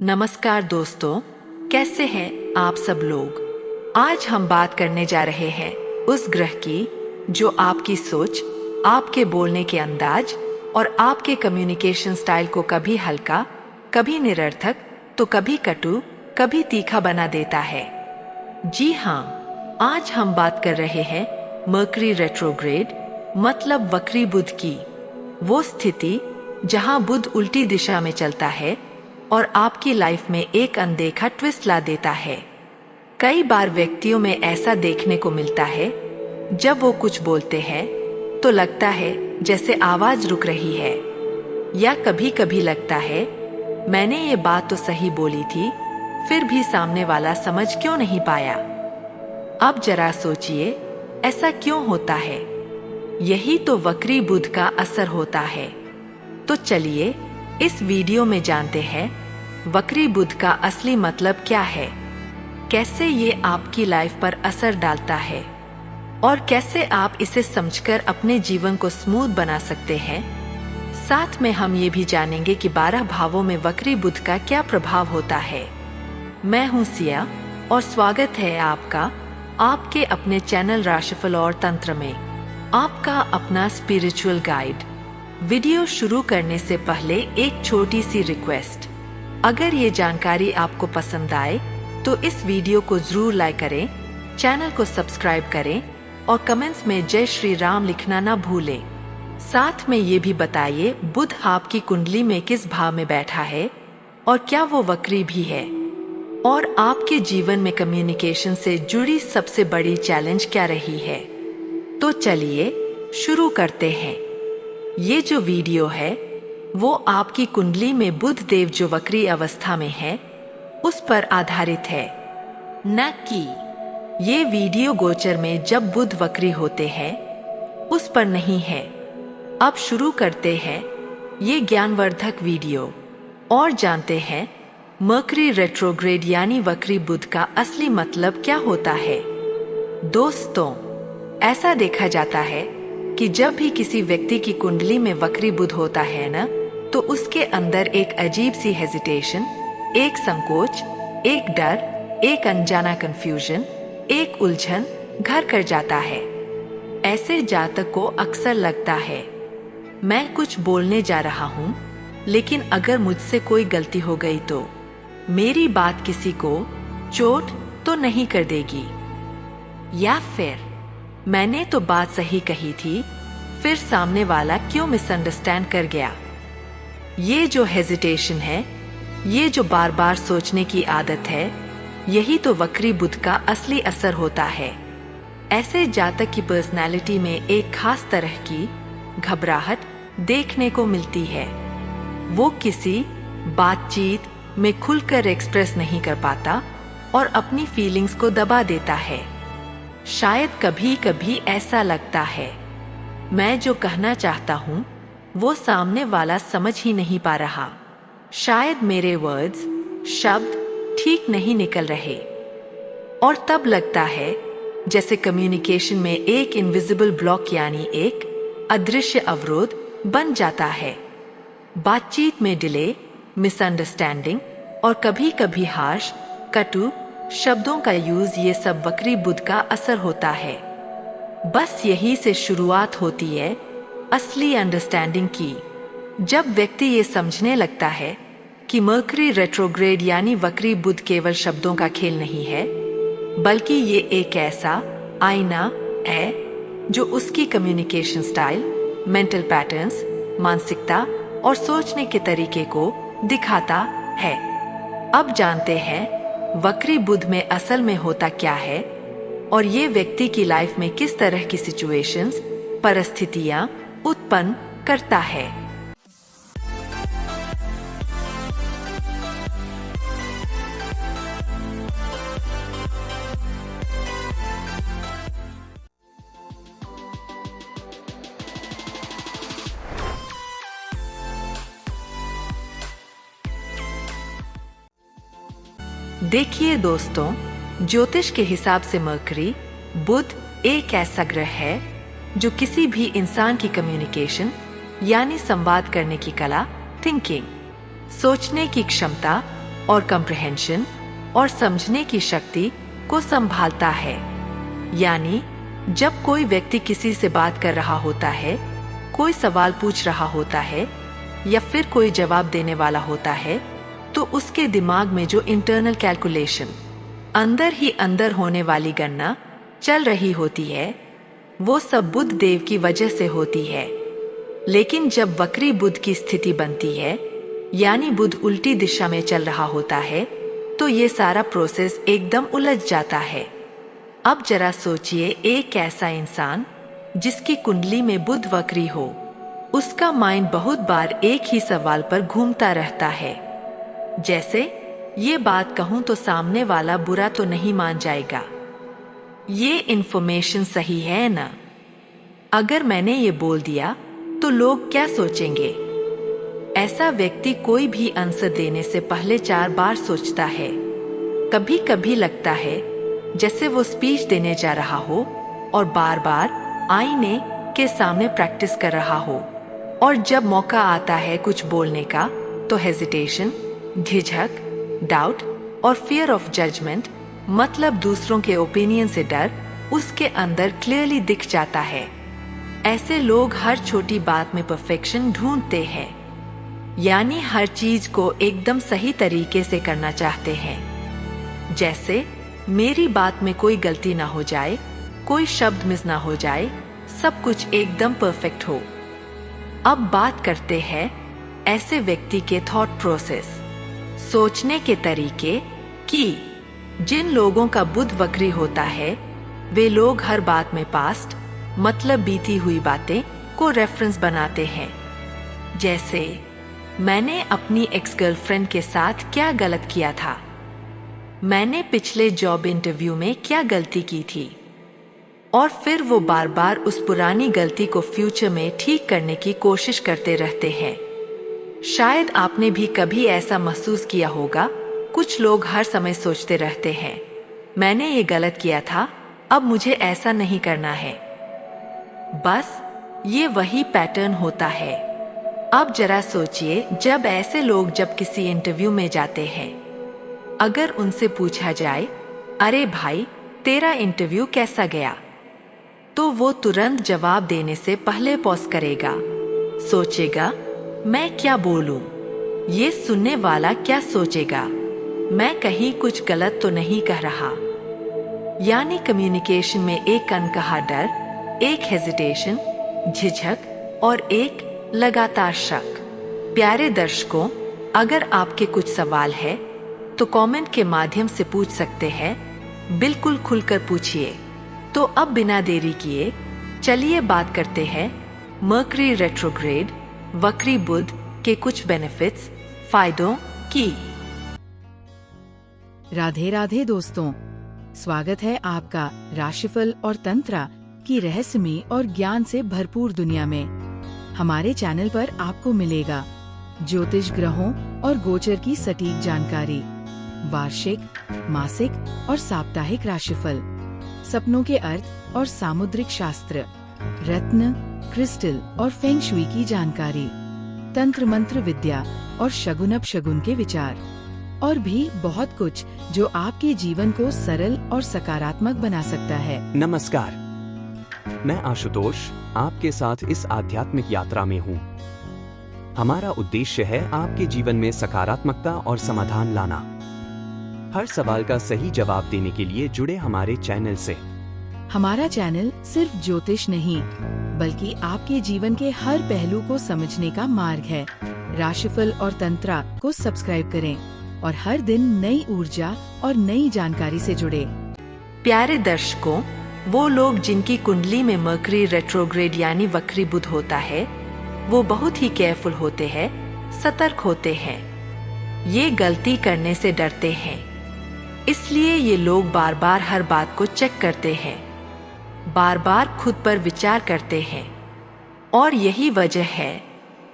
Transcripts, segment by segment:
नमस्कार दोस्तों, कैसे हैं आप सब लोग। आज हम बात करने जा रहे हैं उस ग्रह की जो आपकी सोच, आपके बोलने के अंदाज और आपके कम्युनिकेशन स्टाइल को कभी हल्का, कभी निरर्थक, तो कभी कटु, कभी तीखा बना देता है। जी हाँ, आज हम बात कर रहे हैं मर्करी रेट्रोग्रेड, मतलब वक्री बुध की। वो स्थिति जहाँ बुध उल्टी दिशा में चलता है और आपकी लाइफ में एक अनदेखा ट्विस्ट ला देता है। कई बार व्यक्तियों में ऐसा देखने को मिलता है, जब वो कुछ बोलते हैं तो लगता है जैसे आवाज रुक रही है, या कभी कभी लगता है मैंने ये बात तो सही बोली थी, फिर भी सामने वाला समझ क्यों नहीं पाया। अब जरा सोचिए, ऐसा क्यों होता है। यही तो वक्री बुध का असर होता है। तो चलिए इस वीडियो में जानते हैं वक्री बुध का असली मतलब क्या है, कैसे ये आपकी लाइफ पर असर डालता है और कैसे आप इसे समझकर अपने जीवन को स्मूथ बना सकते हैं। साथ में हम ये भी जानेंगे कि 12 भावों में वक्री बुध का क्या प्रभाव होता है। मैं हूँ सिया और स्वागत है आपका आपके अपने चैनल राशिफल और तंत्र में, आपका अपना स्पिरिचुअल गाइड। वीडियो शुरू करने से पहले एक छोटी सी रिक्वेस्ट, अगर ये जानकारी आपको पसंद आए तो इस वीडियो को जरूर लाइक करें, चैनल को सब्सक्राइब करें और कमेंट्स में जय श्री राम लिखना ना भूलें। साथ में ये भी बताइए बुध आपकी कुंडली में किस भाव में बैठा है और क्या वो वक्री भी है, और आपके जीवन में कम्युनिकेशन से जुड़ी सबसे बड़ी चैलेंज क्या रही है। तो चलिए शुरू करते हैं। ये जो वीडियो है वो आपकी कुंडली में बुध देव जो वक्री अवस्था में है उस पर आधारित है, न कि ये वीडियो गोचर में जब बुध वक्री होते हैं उस पर नहीं है। अब शुरू करते हैं ये ज्ञानवर्धक वीडियो और जानते हैं मर्करी रेट्रोग्रेड यानी वक्री बुध का असली मतलब क्या होता है। दोस्तों, ऐसा देखा जाता है कि जब भी किसी व्यक्ति की कुंडली में वक्री बुध होता है ना, तो उसके अंदर एक अजीब सी हेजिटेशन, एक संकोच, एक डर, एक अनजाना कंफ्यूजन, एक उलझन घर कर जाता है। ऐसे जातक को अक्सर लगता है मैं कुछ बोलने जा रहा हूँ, लेकिन अगर मुझसे कोई गलती हो गई तो मेरी बात किसी को चोट तो नहीं कर देगी, या फिर मैंने तो बात सही कही थी, फिर सामने वाला क्यों मिसअंडरस्टैंड कर गया। ये जो हेजिटेशन है, ये जो बार बार सोचने की आदत है, यही तो वक्री बुध का असली असर होता है। ऐसे जातक की पर्सनालिटी में एक खास तरह की घबराहट देखने को मिलती है। वो किसी बातचीत में खुलकर एक्सप्रेस नहीं कर पाता और अपनी फीलिंग्स को दबा देता है। शायद कभी कभी ऐसा लगता है मैं जो कहना चाहता हूँ वो सामने वाला समझ ही नहीं पा रहा, शायद मेरे वर्ड्स, शब्द ठीक नहीं निकल रहे, और तब लगता है जैसे कम्युनिकेशन में एक इनविजिबल ब्लॉक यानी एक अदृश्य अवरोध बन जाता है। बातचीत में डिले, मिसअंडरस्टैंडिंग और कभी कभी हार्श, कटु शब्दों का यूज, ये सब वक्री बुध का असर होता है। बस यही से शुरुआत होती है असली अंडरस्टैंडिंग की, जब व्यक्ति ये समझने लगता है कि मर्करी रेट्रोग्रेड यानी वक्री बुध केवल शब्दों का खेल नहीं है, बल्कि ये एक ऐसा आईना है जो उसकी कम्युनिकेशन स्टाइल, मेंटल पैटर्न्स, मानसिकता और सोचने के तरीके को दिखाता है। अब जानते हैं वक्री बुध में असल में होता क्या है और ये व्यक्ति की लाइफ में किस तरह की सिचुएशंस, परिस्थितियां उत्पन्न करता है। देखिए दोस्तों, ज्योतिष के हिसाब से मर्करी बुध एक ऐसा ग्रह है जो किसी भी इंसान की कम्युनिकेशन यानी संवाद करने की कला, थिंकिंग, सोचने की क्षमता और कंप्रहेंशन और समझने की शक्ति को संभालता है। यानी जब कोई व्यक्ति किसी से बात कर रहा होता है, कोई सवाल पूछ रहा होता है या फिर कोई जवाब देने वाला होता है, तो उसके दिमाग में जो इंटरनल कैलकुलेशन, अंदर ही अंदर होने वाली गणना चल रही होती है, वो सब बुध देव की वजह से होती है। लेकिन जब वक्री बुध की स्थिति बनती है, यानी बुध उल्टी दिशा में चल रहा होता है, तो ये सारा प्रोसेस एकदम उलझ जाता है। अब जरा सोचिए, एक ऐसा इंसान जिसकी कुंडली में बुध वक्री हो, उसका माइंड बहुत बार एक ही सवाल पर घूमता रहता है। जैसे ये बात कहूं तो सामने वाला बुरा तो नहीं मान जाएगा, ये इन्फॉर्मेशन सही है ना? अगर मैंने ये बोल दिया तो लोग क्या सोचेंगे? ऐसा व्यक्ति कोई भी आंसर देने से पहले 4 बार सोचता है। कभी कभी लगता है जैसे वो स्पीच देने जा रहा हो और बार बार आईने के सामने प्रैक्टिस कर रहा हो, और जब मौका आता है कुछ बोलने का तो हेजिटेशन, झिझक, डाउट और फियर ऑफ जजमेंट, मतलब दूसरों के ओपिनियन से डर, उसके अंदर क्लियरली दिख जाता है। ऐसे लोग हर छोटी बात में परफेक्शन ढूंढते हैं, यानी हर चीज को एकदम सही तरीके से करना चाहते हैं। जैसे मेरी बात में कोई गलती ना हो जाए, कोई शब्द मिस ना हो जाए, सब कुछ एकदम परफेक्ट हो। अब बात करते हैं ऐसे व्यक्ति के थॉट प्रोसेस, सोचने के तरीके की। जिन लोगों का बुध वक्री होता है, वे लोग हर बात में पास्ट, मतलब बीती हुई बातें को रेफरेंस बनाते हैं। जैसे मैंने अपनी एक्स गर्लफ्रेंड के साथ क्या गलत किया था, मैंने पिछले जॉब इंटरव्यू में क्या गलती की थी, और फिर वो बार बार उस पुरानी गलती को फ्यूचर में ठीक करने की कोशिश करते रहते हैं। शायद आपने भी कभी ऐसा महसूस किया होगा, कुछ लोग हर समय सोचते रहते हैं, मैंने ये गलत किया था, अब मुझे ऐसा नहीं करना है। बस ये वही पैटर्न होता है। अब जरा सोचिए, जब ऐसे लोग जब किसी इंटरव्यू में जाते हैं, अगर उनसे पूछा जाए, अरे भाई तेरा इंटरव्यू कैसा गया, तो वो तुरंत जवाब देने से पहले पॉज करेगा, सोचेगा मैं क्या बोलूं, ये सुनने वाला क्या सोचेगा, मैं कहीं कुछ गलत तो नहीं कह रहा। यानी कम्युनिकेशन में एक अनकहा डर, एक हेजिटेशन, झिझक और एक लगातार शक। प्यारे दर्शकों, अगर आपके कुछ सवाल है तो कमेंट के माध्यम से पूछ सकते हैं, बिल्कुल खुलकर पूछिए। तो अब बिना देरी किए चलिए बात करते हैं मर्करी रेट्रोग्रेड, वक्री बुध के कुछ बेनिफिट्स, फायदों की। राधे राधे दोस्तों, स्वागत है आपका राशिफल और तंत्रा की रहस्यमय और ज्ञान से भरपूर दुनिया में। हमारे चैनल पर आपको मिलेगा ज्योतिष, ग्रहों और गोचर की सटीक जानकारी, वार्षिक, मासिक और साप्ताहिक राशिफल, सपनों के अर्थ और सामुद्रिक शास्त्र, रत्न, क्रिस्टल और फेंग शुई की जानकारी, तंत्र मंत्र विद्या और शगुन अपशगुन के विचार, और भी बहुत कुछ जो आपके जीवन को सरल और सकारात्मक बना सकता है। नमस्कार, मैं आशुतोष आपके साथ इस आध्यात्मिक यात्रा में हूँ। हमारा उद्देश्य है आपके जीवन में सकारात्मकता और समाधान लाना। हर सवाल का सही जवाब देने के लिए जुड़े हमारे चैनल से। हमारा चैनल सिर्फ ज्योतिष नहीं, बल्कि आपके जीवन के हर पहलू को समझने का मार्ग है। राशिफल और तंत्रा को सब्सक्राइब करें और हर दिन नई ऊर्जा और नई जानकारी से जुड़े। प्यारे दर्शकों, वो लोग जिनकी कुंडली में मर्करी रेट्रोग्रेड यानी वक्री बुध होता है, वो बहुत ही केयरफुल होते हैं, सतर्क होते हैं। ये गलती करने से डरते हैं, इसलिए ये लोग बार बार हर बात को चेक करते हैं, बार बार खुद पर विचार करते हैं। और यही वजह है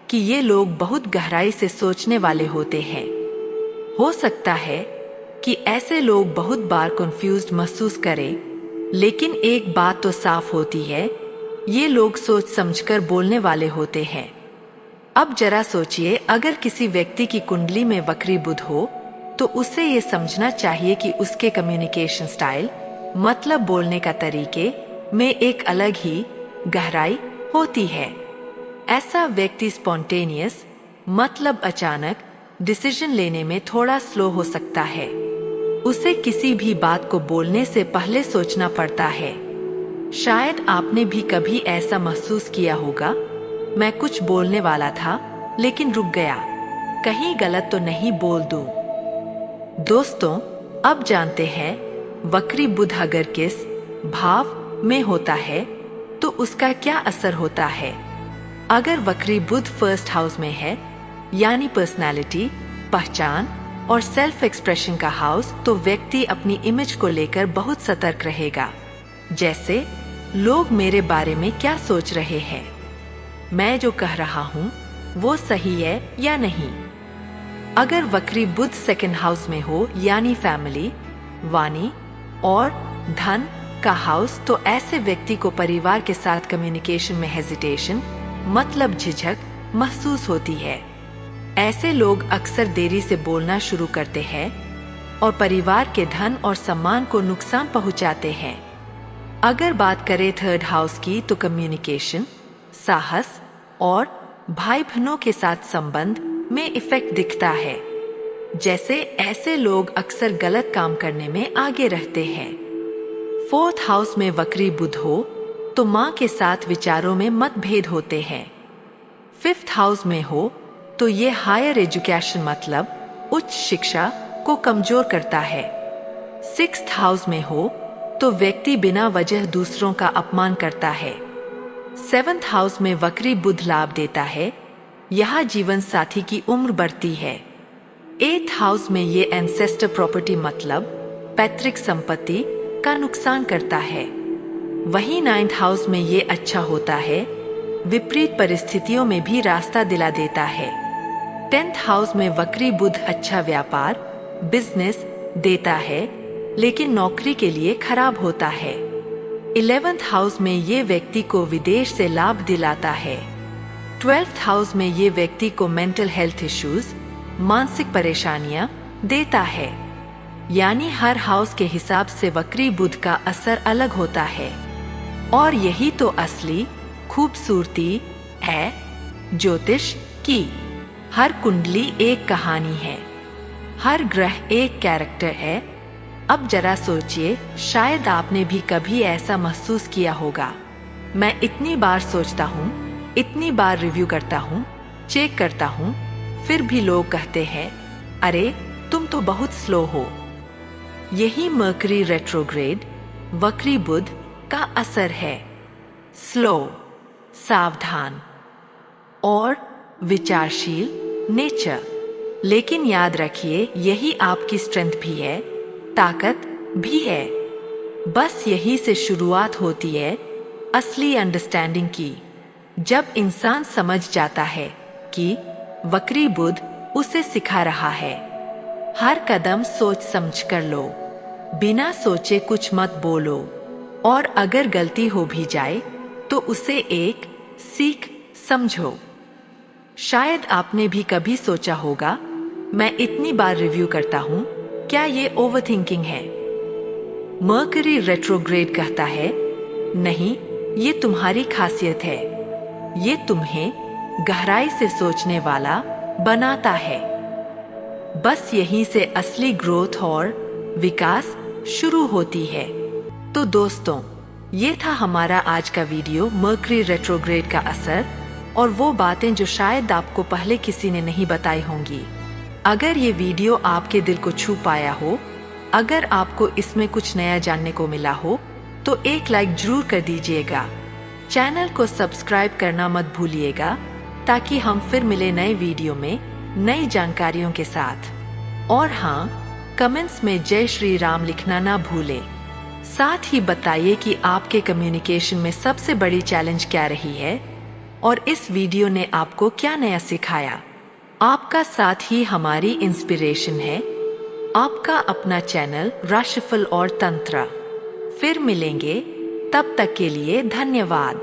कि ये लोग बहुत गहराई से सोचने वाले होते हैं। हो सकता है कि ऐसे लोग बहुत बार कंफ्यूज्ड महसूस करें, लेकिन एक बात तो साफ होती है, ये लोग सोच समझकर बोलने वाले होते हैं। अब जरा सोचिए, अगर किसी व्यक्ति की कुंडली में वक्री बुध हो तो उसे ये समझना चाहिए कि उसके कम्युनिकेशन स्टाइल मतलब बोलने का तरीके में एक अलग ही गहराई होती है। ऐसा व्यक्ति स्पॉन्टेनियस मतलब अचानक डिसीजन लेने में थोड़ा स्लो हो सकता है। उसे किसी भी बात को बोलने से पहले सोचना पड़ता है। शायद आपने भी कभी ऐसा महसूस किया होगा, मैं कुछ बोलने वाला था लेकिन रुक गया, कहीं गलत तो नहीं बोल दूं। दोस्तों, अब जानते हैं वक्री बुध अगर किस भाव में होता है तो उसका क्या असर होता है। अगर वक्री बुध फर्स्ट हाउस में है, यानी पर्सनालिटी, पहचान और सेल्फ एक्सप्रेशन का हाउस, तो व्यक्ति अपनी इमेज को लेकर बहुत सतर्क रहेगा। जैसे लोग मेरे बारे में क्या सोच रहे हैं, मैं जो कह रहा हूँ वो सही है या नहीं। अगर वक्री बुध सेकंड हाउस में हो, यानी फैमिली, वाणी और धन का हाउस, तो ऐसे व्यक्ति को परिवार के साथ कम्युनिकेशन में हेजिटेशन मतलब झिझक महसूस होती है। ऐसे लोग अक्सर देरी से बोलना शुरू करते हैं और परिवार के धन और सम्मान को नुकसान पहुंचाते हैं। अगर बात करें थर्ड हाउस की, तो कम्युनिकेशन, साहस और भाई बहनों के साथ संबंध में इफेक्ट दिखता है। जैसे ऐसे लोग अक्सर गलत काम करने में आगे रहते हैं। फोर्थ हाउस में वक्री बुध हो तो माँ के साथ विचारों में मतभेद होते हैं। फिफ्थ हाउस में हो तो ये हायर एजुकेशन मतलब उच्च शिक्षा को कमजोर करता है। सिक्स्थ हाउस में हो तो व्यक्ति बिना वजह दूसरों का अपमान करता है। सेवंथ हाउस में वक्री बुध लाभ देता है, यहाँ जीवन साथी की उम्र बढ़ती है। एथ हाउस में ये एंसेस्टर प्रॉपर्टी मतलब पैतृक संपत्ति का नुकसान करता है। वहीं नाइन्थ हाउस में ये अच्छा होता है, विपरीत परिस्थितियों में भी रास्ता दिला देता है। टेंथ हाउस में वक्री बुध अच्छा व्यापार, बिजनेस देता है, लेकिन नौकरी के लिए खराब होता है। 11th हाउस में ये व्यक्ति को विदेश से लाभ दिलाता है। 12th हाउस में ये व्यक्ति को मेंटल हेल्थ इश्यूज, मानसिक परेशानियां देता है। यानी हर हाउस के हिसाब से वक्री बुध का असर अलग होता है। और यही तो असली खूबसूरती है ज्योतिष की। हर कुंडली एक कहानी है, हर ग्रह एक कैरेक्टर है। अब जरा सोचिए, शायद आपने भी कभी ऐसा महसूस किया होगा, मैं इतनी बार सोचता हूँ, इतनी बार रिव्यू करता हूँ, चेक करता हूँ, फिर भी लोग कहते हैं अरे तुम तो बहुत स्लो हो। यही मर्करी रेट्रोग्रेड वक्री बुध का असर है। स्लो, सावधान और विचारशील नेचर। लेकिन याद रखिए, यही आपकी स्ट्रेंथ भी है, ताकत भी है। बस यही से शुरुआत होती है असली अंडरस्टैंडिंग की। जब इंसान समझ जाता है कि वक्री बुध उसे सिखा रहा है। हर कदम सोच समझ कर लो, बिना सोचे कुछ मत बोलो, और अगर गलती हो भी जाए तो उसे एक सीख समझो। शायद आपने भी कभी सोचा होगा, मैं इतनी बार रिव्यू करता हूँ, क्या ये ओवरथिंकिंग है? मर्करी रेट्रोग्रेड कहता है नहीं, ये तुम्हारी खासियत है, ये तुम्हें गहराई से सोचने वाला बनाता है। बस यहीं से असली ग्रोथ और विकास शुरू होती है। तो दोस्तों, ये था हमारा आज का वीडियो, मर्करी रेट्रोग्रेड का असर और वो बातें जो शायद आपको पहले किसी ने नहीं बताई होंगी। अगर ये वीडियो आपके दिल को छू पाया हो, अगर आपको इसमें कुछ नया जानने को मिला हो, तो एक लाइक जरूर कर दीजिएगा। चैनल को सब्सक्राइब करना मत भूलिएगा, ताकि हम फिर मिले नए वीडियो में नई जानकारियों के साथ। और हाँ, कमेंट्स में जय श्री राम लिखना ना भूलें। साथ ही बताइए कि आपके कम्युनिकेशन में सबसे बड़ी चैलेंज क्या रही है और इस वीडियो ने आपको क्या नया सिखाया। आपका साथ ही हमारी इंस्पिरेशन है। आपका अपना चैनल राशिफल और तंत्र। फिर मिलेंगे, तब तक के लिए धन्यवाद।